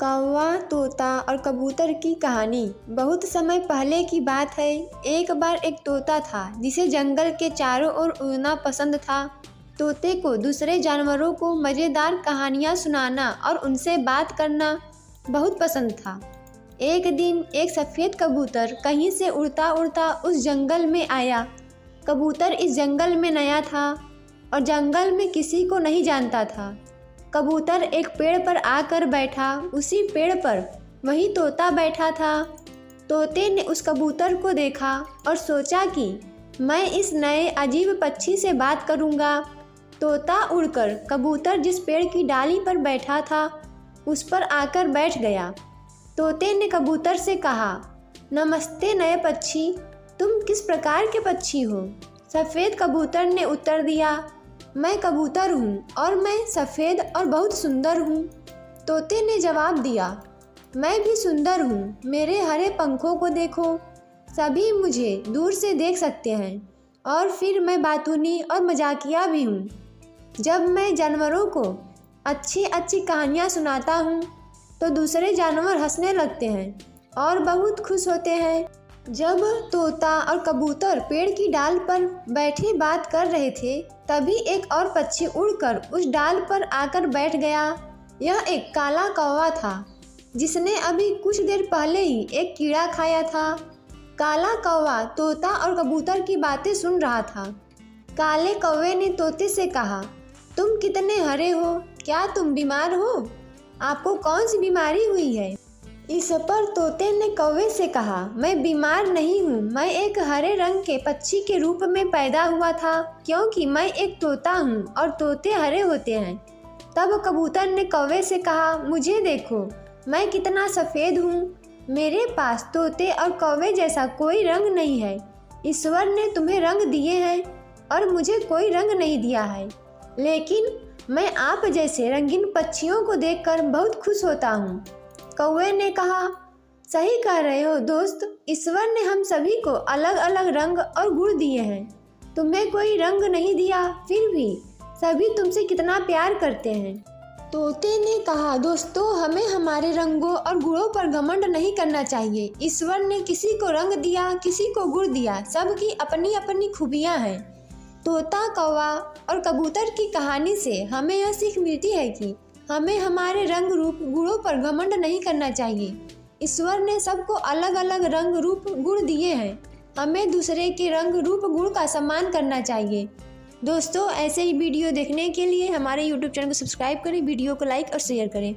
कौवा, तोता और कबूतर की कहानी। बहुत समय पहले की बात है। एक बार एक तोता था जिसे जंगल के चारों ओर उड़ना पसंद था। तोते को दूसरे जानवरों को मज़ेदार कहानियाँ सुनाना और उनसे बात करना बहुत पसंद था। एक दिन एक सफ़ेद कबूतर कहीं से उड़ता उड़ता उस जंगल में आया। कबूतर इस जंगल में नया था और जंगल में किसी को नहीं जानता था। कबूतर एक पेड़ पर आकर बैठा। उसी पेड़ पर वही तोता बैठा था। तोते ने उस कबूतर को देखा और सोचा कि मैं इस नए अजीब पक्षी से बात करूंगा। तोता उड़कर कबूतर जिस पेड़ की डाली पर बैठा था उस पर आकर बैठ गया। तोते ने कबूतर से कहा, नमस्ते नए पक्षी, तुम किस प्रकार के पक्षी हो? सफ़ेद कबूतर ने उत्तर दिया, मैं कबूतर हूँ और मैं सफ़ेद और बहुत सुंदर हूँ। तोते ने जवाब दिया, मैं भी सुंदर हूँ, मेरे हरे पंखों को देखो, सभी मुझे दूर से देख सकते हैं और फिर मैं बातूनी और मजाकिया भी हूँ। जब मैं जानवरों को अच्छी अच्छी कहानियाँ सुनाता हूँ तो दूसरे जानवर हंसने लगते हैं और बहुत खुश होते हैं। जब तोता और कबूतर पेड़ की डाल पर बैठे बात कर रहे थे तभी एक और पक्षी उड़कर उस डाल पर आकर बैठ गया। यह एक काला कौवा था जिसने अभी कुछ देर पहले ही एक कीड़ा खाया था। काला कौवा तोता और कबूतर की बातें सुन रहा था। काले कौवे ने तोते से कहा, तुम कितने हरे हो, क्या तुम बीमार हो? आपको कौन सी बीमारी हुई है? इस पर तोते ने कौवे से कहा, मैं बीमार नहीं हूँ, मैं एक हरे रंग के पक्षी के रूप में पैदा हुआ था क्योंकि मैं एक तोता हूँ और तोते हरे होते हैं। तब कबूतर ने कौवे से कहा, मुझे देखो, मैं कितना सफ़ेद हूँ, मेरे पास तोते और कौवे जैसा कोई रंग नहीं है। ईश्वर ने तुम्हें रंग दिए हैं और मुझे कोई रंग नहीं दिया है, लेकिन मैं आप जैसे रंगीन पक्षियों को देखकर बहुत खुश होता हूँ। कौवे ने कहा, सही कह रहे हो दोस्त, ईश्वर ने हम सभी को अलग अलग रंग और गुण दिए हैं। तुम्हें कोई रंग नहीं दिया, फिर भी सभी तुमसे कितना प्यार करते हैं। तोते ने कहा, दोस्तों, हमें हमारे रंगों और गुणों पर घमंड नहीं करना चाहिए। ईश्वर ने किसी को रंग दिया, किसी को गुण दिया, सबकी अपनी अपनी खूबियाँ हैं। तोता, कौवा और कबूतर की कहानी से हमें यह सीख मिलती है कि हमें हमारे रंग रूप गुणों पर घमंड नहीं करना चाहिए। ईश्वर ने सबको अलग अलग रंग रूप गुण दिए हैं, हमें दूसरे के रंग रूप गुण का सम्मान करना चाहिए। दोस्तों, ऐसे ही वीडियो देखने के लिए हमारे YouTube चैनल को सब्सक्राइब करें, वीडियो को लाइक और शेयर करें।